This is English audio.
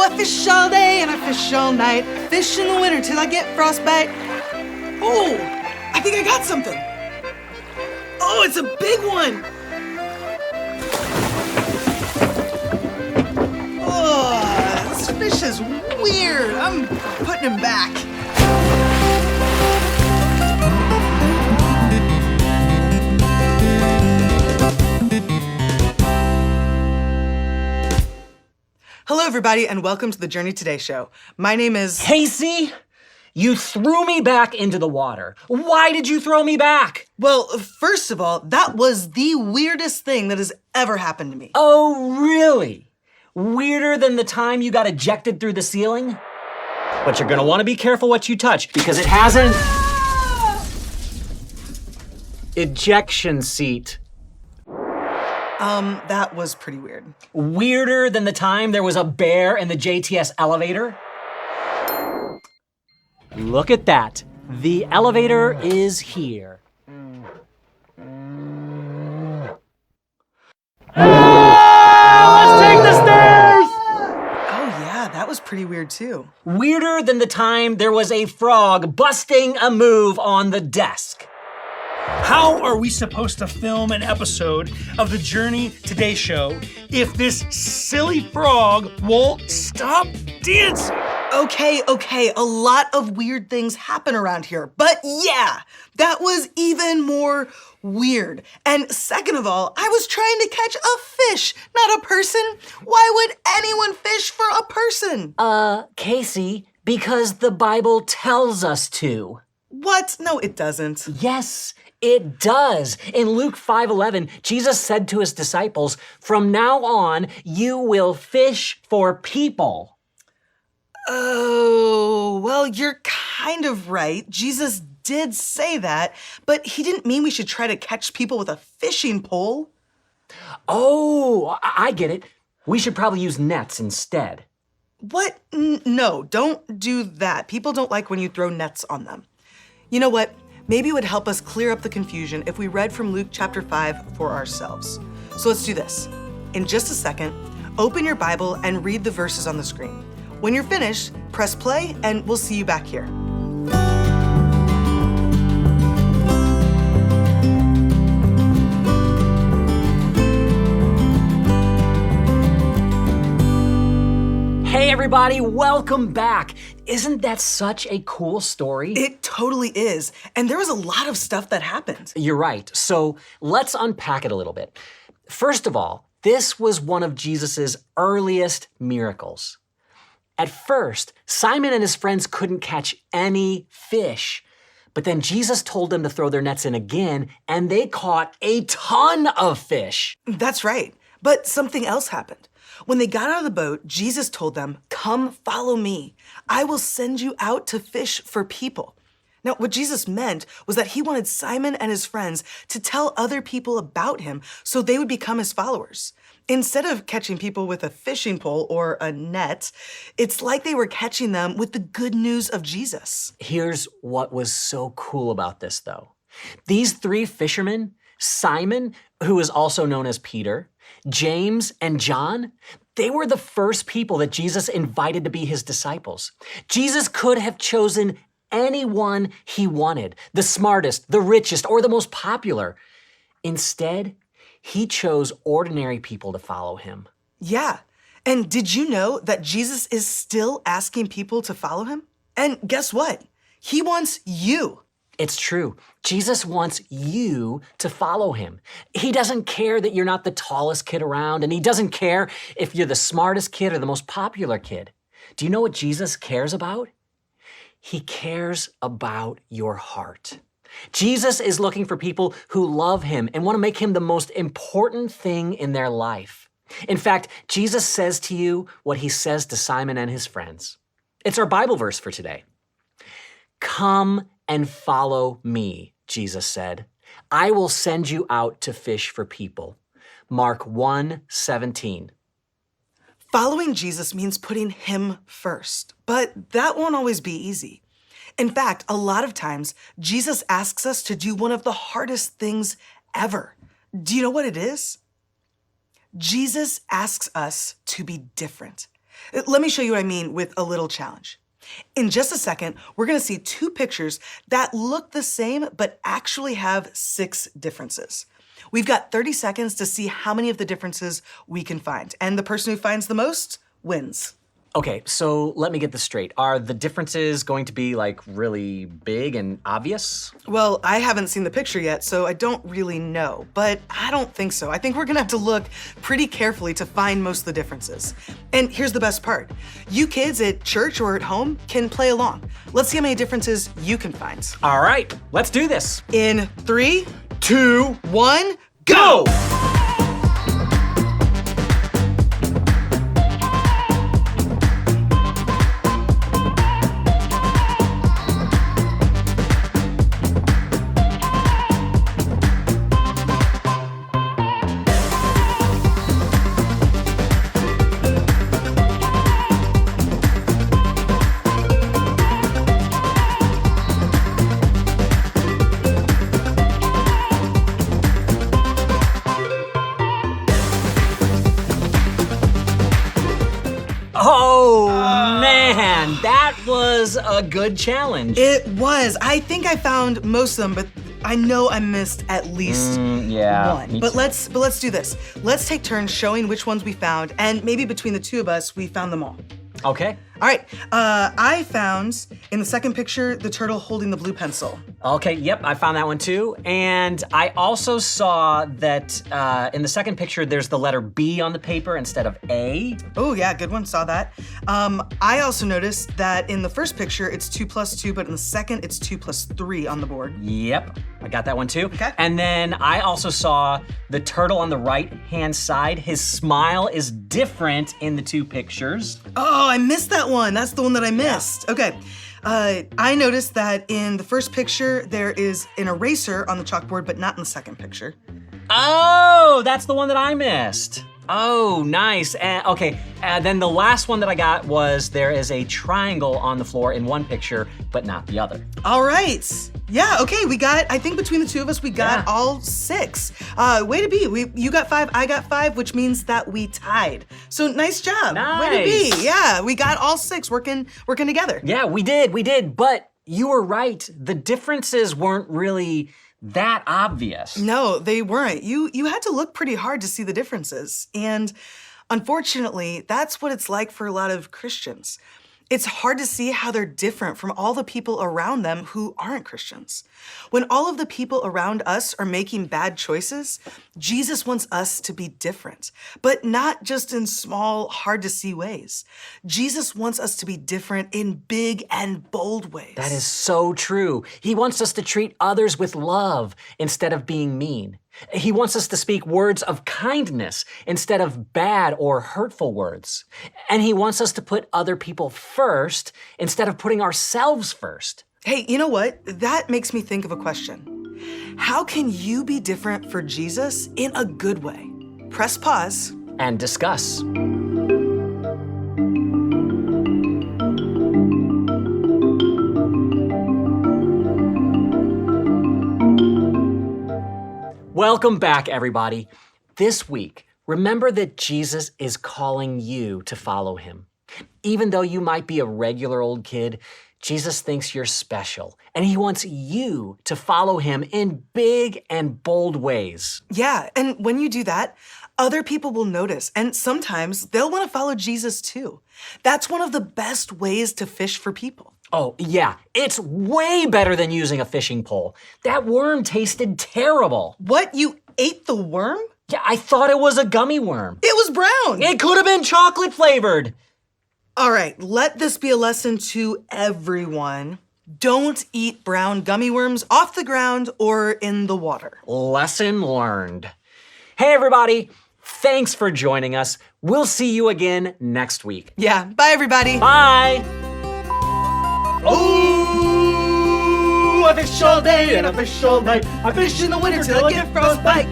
I fish all day and I fish all night. Fish in the winter till I get frostbite. Oh, I think I got something. Oh, it's a big one. Oh, this fish is weird. I'm putting him back. Hello, everybody, and welcome to the Journey Today show. My name is... Casey, you threw me back into the water. Why did you throw me back? Well, first of all, that was the weirdest thing that has ever happened to me. Oh, really? Weirder than the time you got ejected through the ceiling? But you're gonna wanna be careful what you touch because it has an ejection seat. That was pretty weird. Weirder than the time there was a bear in the JTS elevator? Look at that. The elevator is here. Let's take the stairs! Oh yeah, that was pretty weird too. Weirder than the time there was a frog busting a move on the desk. How are we supposed to film an episode of the Journey Today show if this silly frog won't stop dancing? Okay, a lot of weird things happen around here, but yeah, that was even more weird. And second of all, I was trying to catch a fish, not a person. Why would anyone fish for a person? Casey, because the Bible tells us to. What? No, it doesn't. Yes, it does. In Luke 5:11, Jesus said to his disciples, "From now on, you will fish for people." Oh, well, you're kind of right. Jesus did say that, but he didn't mean we should try to catch people with a fishing pole. Oh, I get it. We should probably use nets instead. What? No, don't do that. People don't like when you throw nets on them. You know what? Maybe it would help us clear up the confusion if we read from Luke chapter 5 for ourselves. So let's do this. In just a second, open your Bible and read the verses on the screen. When you're finished, press play and we'll see you back here. Hey everybody, welcome back. Isn't that such a cool story? It totally is. And there was a lot of stuff that happened. You're right. So let's unpack it a little bit. First of all, this was one of Jesus's earliest miracles. At first, Simon and his friends couldn't catch any fish. But then Jesus told them to throw their nets in again, and they caught a ton of fish. That's right. But something else happened. When they got out of the boat, Jesus told them, "Come follow me. I will send you out to fish for people." Now, what Jesus meant was that he wanted Simon and his friends to tell other people about him so they would become his followers. Instead of catching people with a fishing pole or a net, it's like they were catching them with the good news of Jesus. Here's what was so cool about this, though. These three fishermen, Simon, who is also known as Peter, James, and John, they were the first people that Jesus invited to be his disciples. Jesus could have chosen anyone he wanted, the smartest, the richest, or the most popular. Instead, he chose ordinary people to follow him. Yeah. And did you know that Jesus is still asking people to follow him? And guess what? He wants you. It's true. Jesus wants you to follow him. He doesn't care that you're not the tallest kid around, and he doesn't care if you're the smartest kid or the most popular kid. Do you know what Jesus cares about? He cares about your heart. Jesus is looking for people who love him and want to make him the most important thing in their life. In fact, Jesus says to you what he says to Simon and his friends. It's our Bible verse for today. "Come and follow me," Jesus said. "I will send you out to fish for people." Mark 1:17. Following Jesus means putting him first, but that won't always be easy. In fact, a lot of times, Jesus asks us to do one of the hardest things ever. Do you know what it is? Jesus asks us to be different. Let me show you what I mean with a little challenge. In just a second, we're gonna see two pictures that look the same but actually have 6 differences. We've got 30 seconds to see how many of the differences we can find, and the person who finds the most wins. Okay, so let me get this straight. Are the differences going to be like really big and obvious? Well, I haven't seen the picture yet, so I don't really know, but I don't think so. I think we're gonna have to look pretty carefully to find most of the differences. And here's the best part. You kids at church or at home can play along. Let's see how many differences you can find. All right, let's do this. In 3, 2, 1, go! Oh, man, that was a good challenge. It was. I think I found most of them, but I know I missed at least yeah, one. me But too. let's do this. Let's take turns showing which ones we found, and maybe between the two of us, we found them all. Okay. All right, I found in the second picture the turtle holding the blue pencil. Okay, yep, I found that one too. And I also saw that in the second picture, there's the letter B on the paper instead of A. Oh yeah, good one, saw that. I also noticed that in the first picture it's 2 plus 2, but in the second it's 2 plus 3 on the board. Yep, I got that one too. Okay. And then I also saw the turtle on the right-hand side. His smile is different in the two pictures. Oh, I missed that one. That's the one that I missed. Okay. I noticed that in the first picture there is an eraser on the chalkboard, but not in the second picture. Oh, that's the one that I missed. Oh, nice. Okay, then the last one that I got was there is a triangle on the floor in one picture, but not the other. All right. Yeah, okay, I think between the two of us, we got Yeah. all 6. Way to be. You got 5, I got 5, which means that we tied. So nice job. Way to be. Nice. Yeah, we got all 6 working together. Yeah, we did, but you were right. The differences weren't really that obvious. No, they weren't. You had to look pretty hard to see the differences. And unfortunately, that's what it's like for a lot of Christians. It's hard to see how they're different from all the people around them who aren't Christians. When all of the people around us are making bad choices, Jesus wants us to be different, but not just in small, hard to see ways. Jesus wants us to be different in big and bold ways. That is so true. He wants us to treat others with love instead of being mean. He wants us to speak words of kindness instead of bad or hurtful words. And he wants us to put other people first instead of putting ourselves first. Hey, you know what? That makes me think of a question. How can you be different for Jesus in a good way? Press pause. And discuss. Welcome back, everybody. This week, remember that Jesus is calling you to follow him. Even though you might be a regular old kid, Jesus thinks you're special, and he wants you to follow him in big and bold ways. Yeah, and when you do that, other people will notice, and sometimes they'll want to follow Jesus too. That's one of the best ways to fish for people. Oh, yeah, it's way better than using a fishing pole. That worm tasted terrible. What, you ate the worm? Yeah, I thought it was a gummy worm. It was brown. It could have been chocolate flavored. All right, let this be a lesson to everyone. Don't eat brown gummy worms off the ground or in the water. Lesson learned. Hey, everybody. Thanks for joining us. We'll see you again next week. Yeah, bye everybody. Bye. Ooh, I fish all day and I fish all night. I fish in the winter till I get frostbite.